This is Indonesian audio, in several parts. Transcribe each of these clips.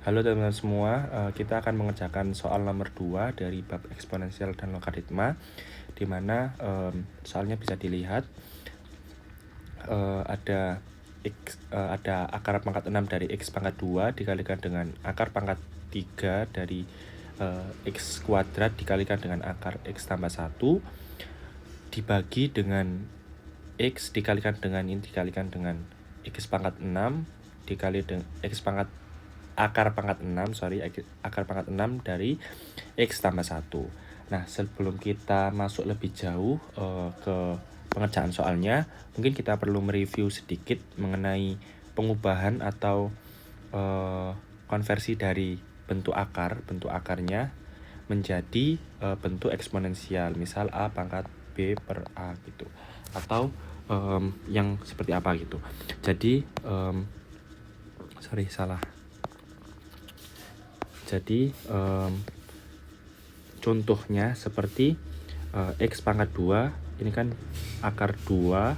Halo teman-teman semua, kita akan mengerjakan soal nomor 2 dari bab eksponensial dan logaritma, di mana soalnya bisa dilihat ada akar pangkat 6 dari x pangkat 2 dikalikan dengan akar pangkat 3 dari x kuadrat dikalikan dengan akar x tambah 1 dibagi dengan x dikalikan dengan ini dikalikan dengan x pangkat 6 dikali dengan x pangkat akar pangkat 6 dari x tambah 1. Nah, sebelum kita masuk lebih jauh ke pengerjaan soalnya, mungkin kita perlu mereview sedikit mengenai pengubahan atau konversi dari bentuk akarnya menjadi bentuk eksponensial, misal A pangkat B per A gitu, atau yang seperti apa gitu. Jadi contohnya seperti x pangkat 2, ini kan akar 2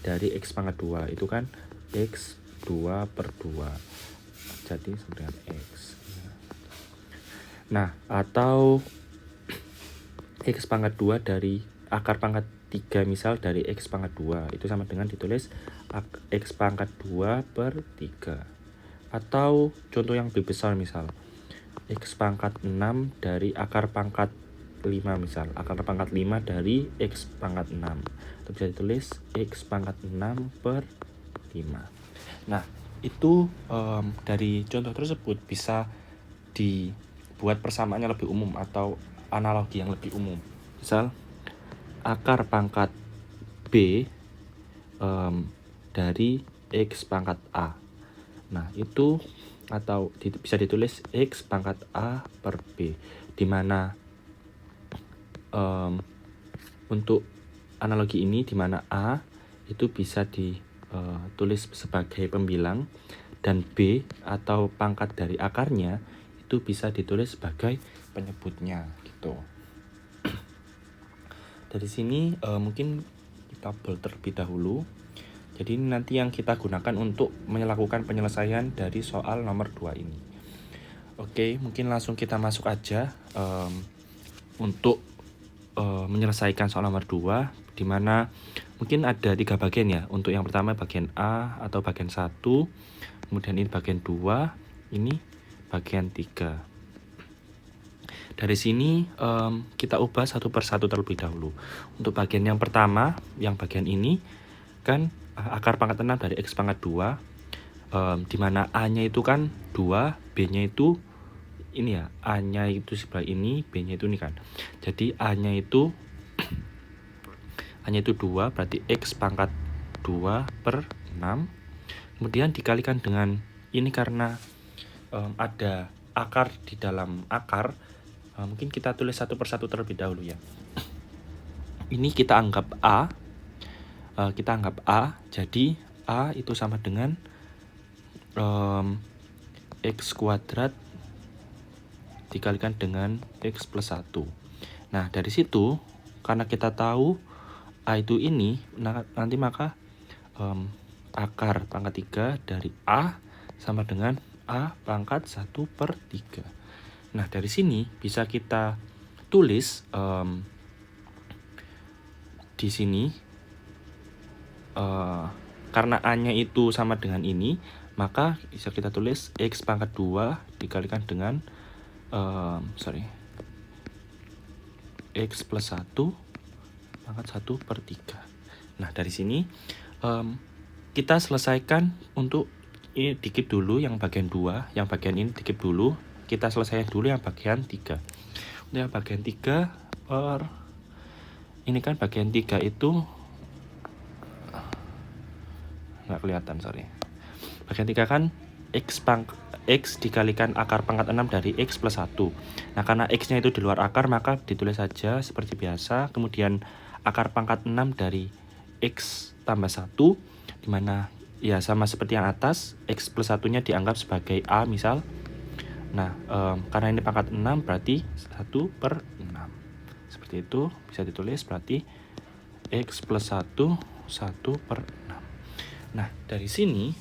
dari x pangkat 2, itu kan x 2 per 2, jadi sama dengan x. Nah, atau x pangkat 2 dari akar pangkat 3, misal dari x pangkat 2, itu sama dengan ditulis x pangkat 2 per 3. Atau contoh yang lebih besar, misal x pangkat 6 dari akar pangkat 5, misal akar pangkat 5 dari x pangkat 6, itu bisa ditulis x pangkat 6 per 5. Nah, itu dari contoh tersebut bisa dibuat persamaannya lebih umum atau analogi yang lebih umum. Misal akar pangkat B dari x pangkat A. Nah, itu atau bisa ditulis x pangkat A per B, di mana untuk analogi ini di mana A itu bisa ditulis sebagai pembilang dan B atau pangkat dari akarnya itu bisa ditulis sebagai penyebutnya gitu. Dari sini mungkin kita build terlebih dahulu. Jadi ini nanti yang kita gunakan untuk melakukan penyelesaian dari soal nomor 2 ini. Oke, mungkin langsung kita masuk aja untuk menyelesaikan soal nomor 2, di mana mungkin ada 3 bagian ya. Untuk yang pertama bagian A atau bagian 1, kemudian ini bagian 2, ini bagian 3. Dari sini kita ubah satu persatu terlebih dahulu. Untuk bagian yang pertama, yang bagian ini kan akar pangkat 6 dari x pangkat 2, di mana A-nya itu kan 2, B-nya itu ini ya, A-nya itu sebelah ini, B-nya itu ini kan. Jadi A-nya itu 2, berarti x pangkat 2 per 6. Kemudian dikalikan dengan ini karena ada akar di dalam akar, mungkin kita tulis satu persatu terlebih dahulu ya. Ini kita anggap A, jadi A itu sama dengan x kuadrat dikalikan dengan x plus 1. Nah, dari situ karena kita tahu A itu ini, nanti maka akar pangkat 3 dari A sama dengan A pangkat 1 per 3. Nah, dari sini bisa kita tulis di sini karena A-nya itu sama dengan ini, maka bisa kita tulis x pangkat 2 dikalikan dengan x plus 1 pangkat 1 per 3. Nah, dari sini kita selesaikan untuk ini dikit dulu yang bagian 2, yang bagian ini dikit dulu, kita selesaikan dulu yang bagian 3. Untuk yang bagian 3 ini kan bagian 3 itu nggak kelihatan, bagian 3 kan x dikalikan akar pangkat 6 dari x plus 1. Nah, karena x-nya itu di luar akar, maka ditulis saja seperti biasa. Kemudian akar pangkat 6 dari x tambah 1, dimana ya sama seperti yang atas, x plus 1-nya dianggap sebagai A misal. Nah, karena ini pangkat 6 berarti 1 per 6. Seperti itu bisa ditulis, berarti x plus 1 per 6. Nah, dari sini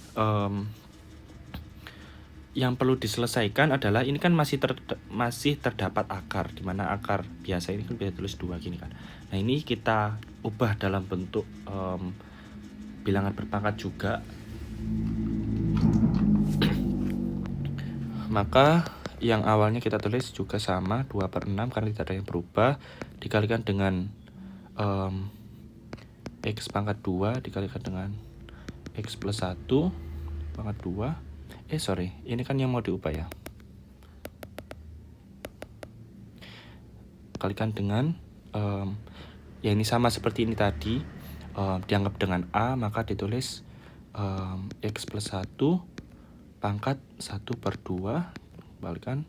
yang perlu diselesaikan adalah ini kan masih terdapat akar, di mana akar biasa ini kan bisa tulis 2 gini kan. Nah, ini kita ubah dalam bentuk bilangan berpangkat juga. Maka yang awalnya kita tulis juga sama 2/6 karena tidak ada yang berubah, dikalikan dengan X pangkat 2 dikalikan dengan X plus 1 pangkat 2. Ini kan yang mau diubah ya. Kalikan dengan ya ini sama seperti ini tadi, dianggap dengan A, maka ditulis X plus 1 pangkat 1/2 kalikan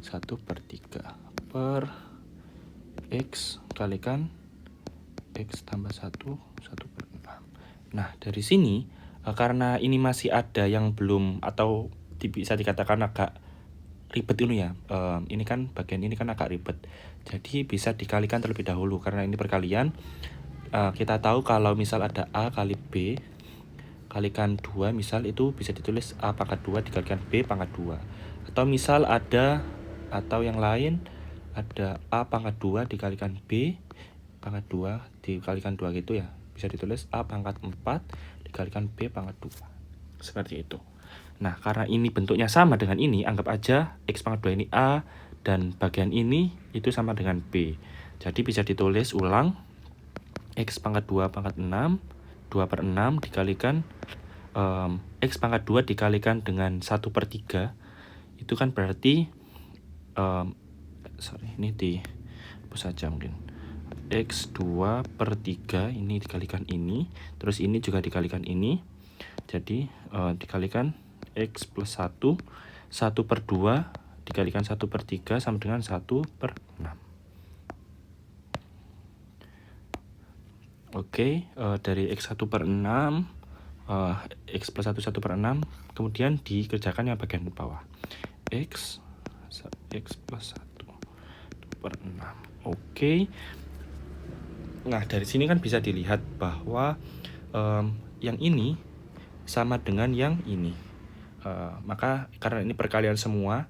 1/3 per X kalikan X tambah 1 1/6. Nah, dari sini karena ini masih ada yang belum atau bisa dikatakan agak ribet ini ya, ini kan bagian ini kan agak ribet, jadi bisa dikalikan terlebih dahulu karena ini perkalian. Kita tahu kalau misal ada A kali B kalikan 2, misal itu bisa ditulis A pangkat 2 dikalikan B pangkat 2, atau misal ada atau yang lain ada A pangkat 2 dikalikan B pangkat 2 dikalikan 2 gitu ya, bisa ditulis A pangkat 4 dikalikan B pangkat 2, seperti itu. Nah, karena ini bentuknya sama dengan ini, anggap aja X pangkat 2 ini A dan bagian ini itu sama dengan B. Jadi bisa ditulis ulang X pangkat 2 pangkat 6 2/6 dikalikan X pangkat 2 dikalikan dengan 1/3, itu kan berarti ini dihapus saja mungkin. X 2/3 ini dikalikan ini, terus ini juga dikalikan ini, jadi dikalikan X plus 1 1/2 dikalikan 1/3 sama dengan 1/6. Oke, dari X 1/6 X plus 1 1/6, kemudian dikerjakan yang bagian bawah. X plus 1/6. Oke. Nah, dari sini kan bisa dilihat bahwa yang ini sama dengan yang ini. Maka karena ini perkalian semua,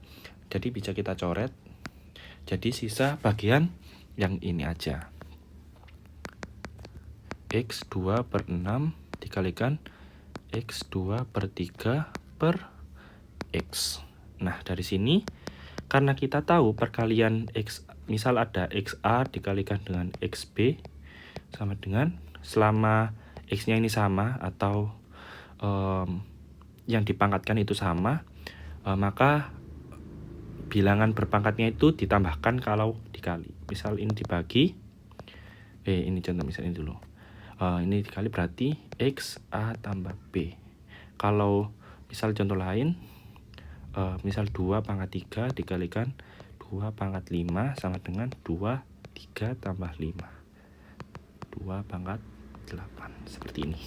jadi bisa kita coret. Jadi sisa bagian yang ini aja. X 2/6 dikalikan X 2/3 per X. Nah, dari sini karena kita tahu perkalian X, misal ada XA dikalikan dengan XB sama dengan, selama X-nya ini sama atau yang dipangkatkan itu sama, maka bilangan berpangkatnya itu ditambahkan kalau dikali. Misal ini dibagi, ini contoh misal ini dulu. Ini dikali berarti X A tambah B. Kalau misal contoh lain, misal 2 pangkat 3 dikalikan 2 pangkat 5 sama dengan 2 3 tambah 5 2 pangkat 8, seperti ini.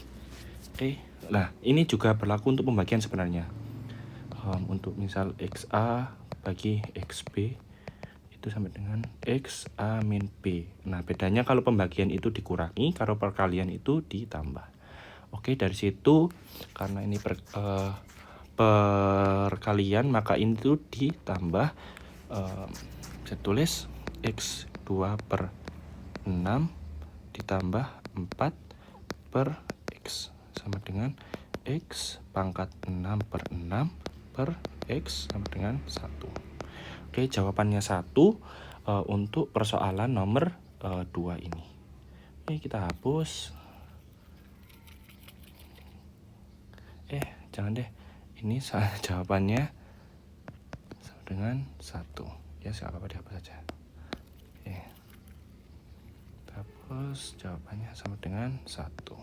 Oke. Nah, ini juga berlaku untuk pembagian sebenarnya. Untuk misal XA bagi XB itu sama dengan XA min B. Nah, bedanya kalau pembagian itu dikurangi, kalau perkalian itu ditambah. Oke, dari situ karena ini perkalian, maka ini tuh ditambah, saya tulis X 2/6 ditambah 4 per X sama dengan X pangkat 6/6 per X sama dengan 1. Oke, jawabannya 1 untuk persoalan nomor 2 ini. Oke, kita hapus. Jangan deh. Ini jawabannya sama dengan 1. Ya, siapa apa dihapus saja. Oke. Kita hapus, jawabannya sama dengan 1.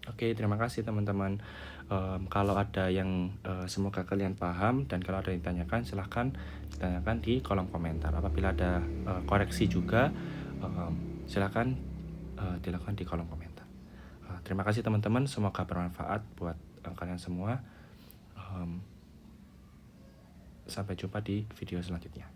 Oke, terima kasih teman-teman. Kalau ada yang semoga kalian paham, dan kalau ada yang ditanyakan silahkan ditanyakan di kolom komentar. Apabila ada koreksi juga silahkan dilakukan di kolom komentar. Terima kasih teman-teman, semoga bermanfaat buat kalian semua. Sampai jumpa di video selanjutnya.